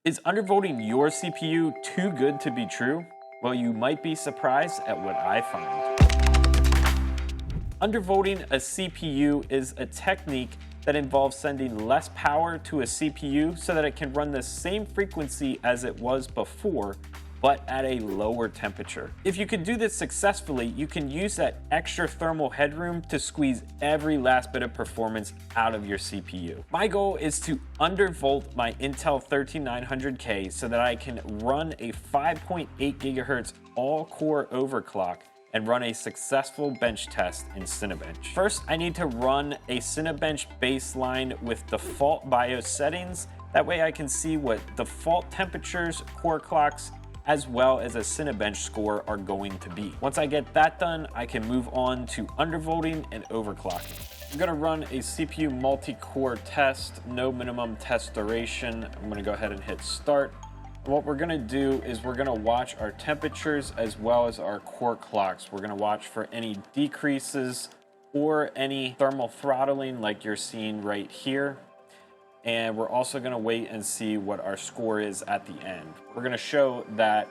Is undervolting your CPU too good to be true? Well, you might be surprised at what I find. Undervolting a CPU is a technique that involves sending less power to a CPU so that it can run the same frequency as it was before, but at a lower temperature. If you can do this successfully, you can use that extra thermal headroom to squeeze every last bit of performance out of your CPU. My goal is to undervolt my Intel 13900K so that I can run a 5.8 gigahertz all-core overclock and run a successful bench test in Cinebench. First, I need to run a Cinebench baseline with default BIOS settings. That way I can see what default temperatures, core clocks, as well as a Cinebench score are going to be. Once I get that done, I can move on to undervolting and overclocking. I'm gonna run a CPU multi-core test, no minimum test duration. I'm gonna go ahead and hit start. What we're gonna do is we're gonna watch our temperatures as well as our core clocks. We're gonna watch for any decreases or any thermal throttling like you're seeing right here. And we're also gonna wait and see what our score is at the end. We're gonna show that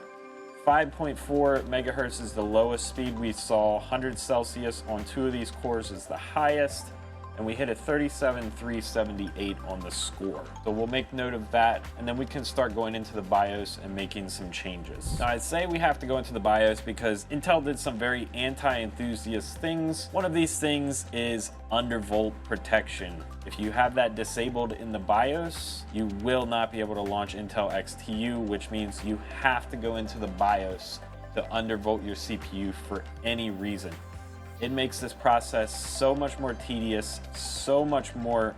5.4 megahertz is the lowest speed we saw, 100 Celsius on 2 of these cores is the highest, and we hit a 37,378 on the score. So we'll make note of that, and then we can start going into the BIOS and making some changes. Now, I say we have to go into the BIOS because Intel did some very anti-enthusiast things. One of these things is undervolt protection. If you have that disabled in the BIOS, you will not be able to launch Intel XTU, which means you have to go into the BIOS to undervolt your CPU for any reason. It makes this process so much more tedious, so much more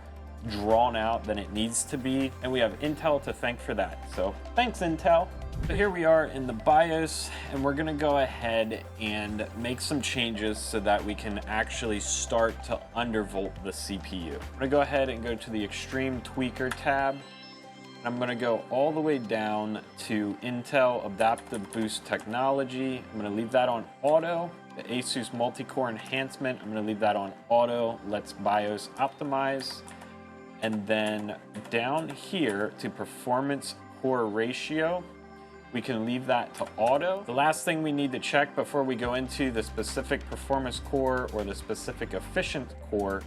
drawn out than it needs to be, and we have Intel to thank for that. So thanks, Intel. So here we are in the BIOS, and we're gonna go ahead and make some changes so that we can actually start to undervolt the CPU. I'm gonna go ahead and go to the Extreme Tweaker tab, and I'm gonna go all the way down to Intel Adaptive Boost Technology. I'm gonna leave that on auto. The Asus Multi-Core Enhancement, I'm gonna leave that on auto. Let's BIOS optimize. And then down here to Performance Core Ratio, we can leave that to auto. The last thing we need to check before we go into the specific performance core or the specific efficient core,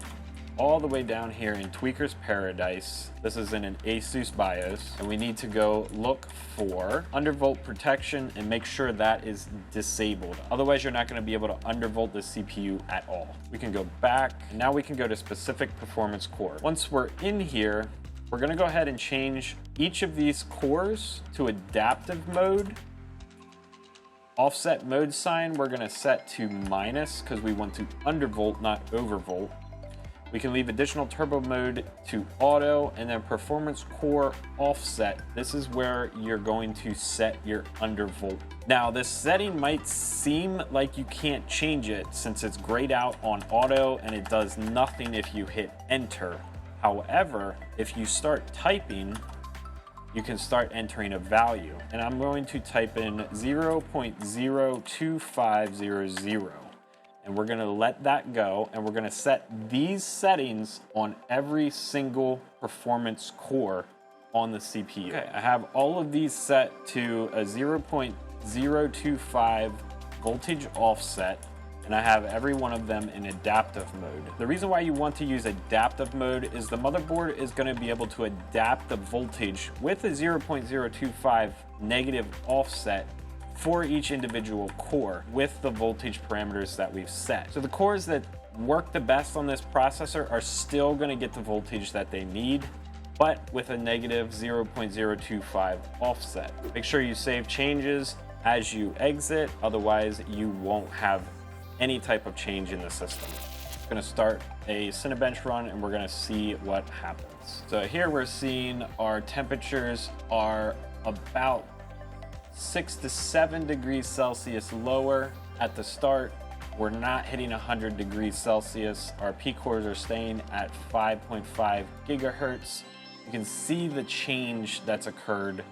all the way down here in Tweaker's Paradise, this is in an Asus BIOS, and we need to go look for undervolt protection and make sure that is disabled. Otherwise, you're not gonna be able to undervolt the CPU at all. We can go back, and now we can go to specific performance core. Once we're in here, we're gonna go ahead and change each of these cores to adaptive mode. Offset mode sign, we're gonna set to minus because we want to undervolt, not overvolt. We can leave additional turbo mode to auto, and then performance core offset. This is where you're going to set your undervolt. Now, this setting might seem like you can't change it since it's grayed out on auto and it does nothing if you hit enter. However, if you start typing, you can start entering a value. And I'm going to type in 0.02500. And we're gonna let that go, and we're gonna set these settings on every single performance core on the CPU. Okay, I have all of these set to a 0.025 voltage offset, and I have every one of them in adaptive mode. The reason why you want to use adaptive mode is the motherboard is gonna be able to adapt the voltage with a 0.025 negative offset for each individual core with the voltage parameters that we've set. So the cores that work the best on this processor are still gonna get the voltage that they need, but with a negative 0.025 offset. Make sure you save changes as you exit, otherwise you won't have any type of change in the system. I'm gonna start a Cinebench run and we're gonna see what happens. So here we're seeing our temperatures are about 6 to 7 degrees Celsius lower at the start. We're not hitting 100 degrees Celsius. Our P cores are staying at 5.5 gigahertz. You can see the change that's occurred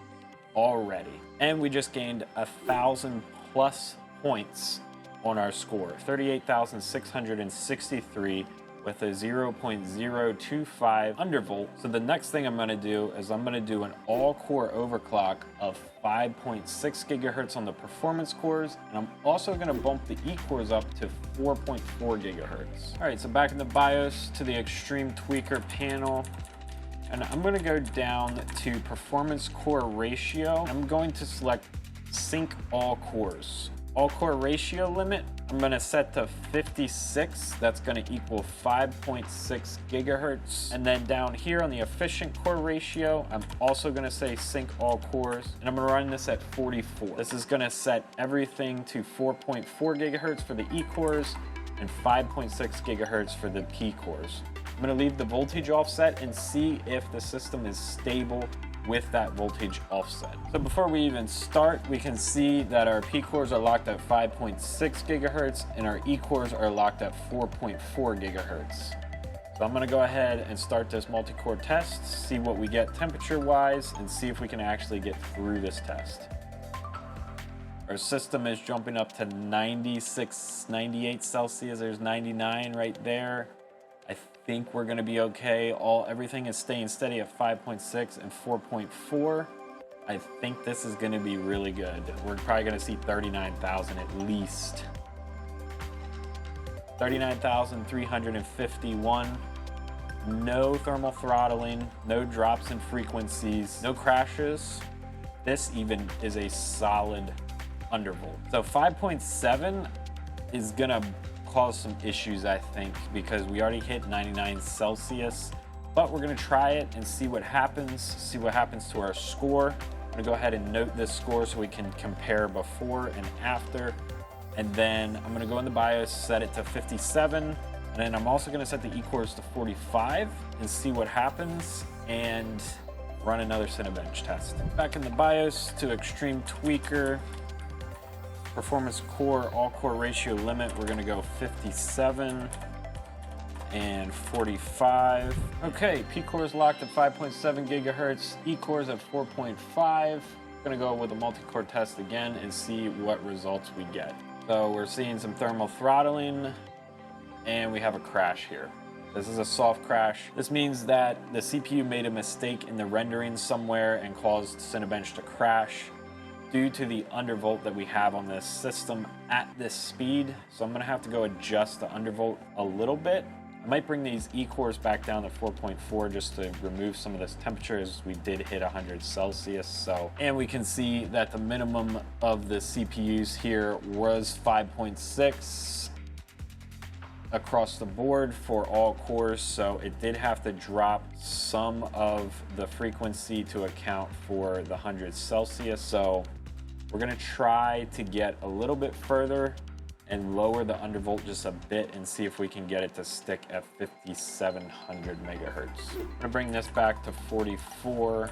already. And we just gained 1,000 plus points on our score, 38,663 with a 0.025 undervolt. So the next thing I'm gonna do is I'm gonna do an all-core overclock of 5.6 gigahertz on the performance cores, and I'm also gonna bump the E-cores up to 4.4 gigahertz. All right, so back in the BIOS to the Extreme Tweaker panel, and I'm gonna go down to performance core ratio. I'm going to select sync all cores. All core ratio limit, I'm gonna set to 56. That's gonna equal 5.6 gigahertz. And then down here on the efficient core ratio, I'm also gonna say sync all cores, and I'm gonna run this at 44. This is gonna set everything to 4.4 gigahertz for the E cores and 5.6 gigahertz for the P cores. I'm gonna leave the voltage offset and see if the system is stable with that voltage offset. So before we even start, we can see that our P cores are locked at 5.6 gigahertz and our E cores are locked at 4.4 gigahertz. So I'm gonna go ahead and start this multi-core test, see what we get temperature-wise, and see if we can actually get through this test. Our system is jumping up to 96, 98 Celsius. There's 99 right there. I think we're gonna be okay. Everything is staying steady at 5.6 and 4.4. I think this is gonna be really good. We're probably gonna see 39,000 at least. 39,351. No thermal throttling, no drops in frequencies, no crashes. This even is a solid undervolt. So 5.7 is gonna cause some issues, I think, because we already hit 99 Celsius, but we're gonna try it and see what happens to our score. I'm gonna go ahead and note this score so we can compare before and after. And then I'm gonna go in the BIOS, set it to 57. And then I'm also gonna set the E-cores to 45 and see what happens and run another Cinebench test. Back in the BIOS to Extreme Tweaker. Performance core, all core ratio limit, we're gonna go 57 and 45. Okay, P core is locked at 5.7 gigahertz, E core is at 4.5. Gonna go with a multi-core test again and see what results we get. So we're seeing some thermal throttling and we have a crash here. This is a soft crash. This means that the CPU made a mistake in the rendering somewhere and caused Cinebench to crash due to the undervolt that we have on this system at this speed. So I'm gonna have to go adjust the undervolt a little bit. I might bring these E cores back down to 4.4 just to remove some of this temperature, as we did hit 100 Celsius. And we can see that the minimum of the CPUs here was 5.6 across the board for all cores. So it did have to drop some of the frequency to account for the 100 Celsius. So we're gonna try to get a little bit further and lower the undervolt just a bit and see if we can get it to stick at 5,700 megahertz. I'm gonna bring this back to 44,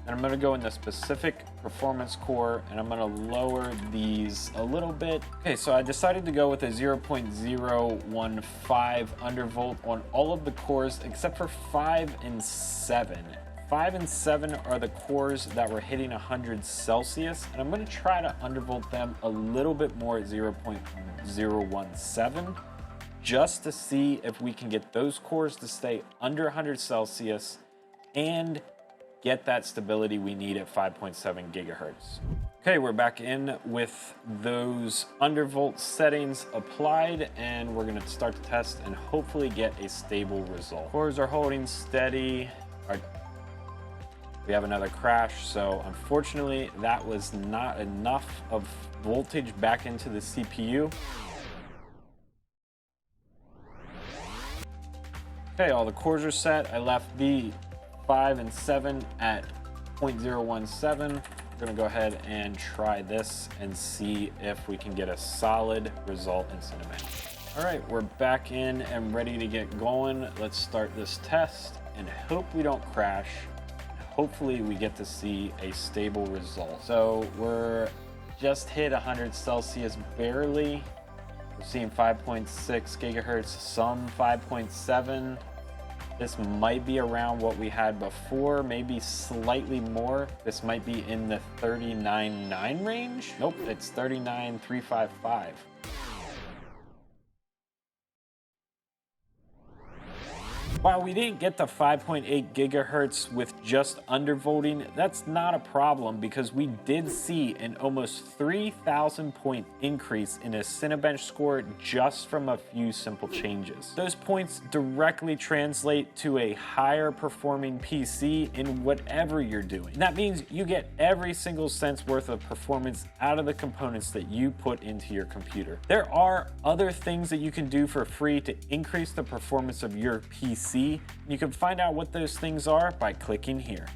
and I'm gonna go in the specific performance core and I'm gonna lower these a little bit. Okay, so I decided to go with a 0.015 undervolt on all of the cores except for 5 and 7. 5 and 7 are the cores that were hitting 100 Celsius, and I'm gonna try to undervolt them a little bit more at 0.017, just to see if we can get those cores to stay under 100 Celsius and get that stability we need at 5.7 gigahertz. Okay, we're back in with those undervolt settings applied, and we're gonna start the test and hopefully get a stable result. Cores are holding steady. We have another crash, so unfortunately that was not enough of voltage back into the CPU. Okay, all the cores are set. I left the 5 and 7 at 0.017. We're gonna go ahead and try this and see if we can get a solid result in Cinebench. All right, we're back in and ready to get going. Let's start this test and hope we don't crash. Hopefully we get to see a stable result. So we're just hit 100 Celsius barely. We're seeing 5.6 gigahertz, some 5.7. This might be around what we had before, maybe slightly more. This might be in the 39.9 range. Nope, it's 39.355. While we didn't get the 5.8 gigahertz with just undervolting, that's not a problem because we did see an almost 3,000 point increase in a Cinebench score just from a few simple changes. Those points directly translate to a higher performing PC in whatever you're doing. That means you get every single cent's worth of performance out of the components that you put into your computer. There are other things that you can do for free to increase the performance of your PC. You can find out what those things are by clicking here.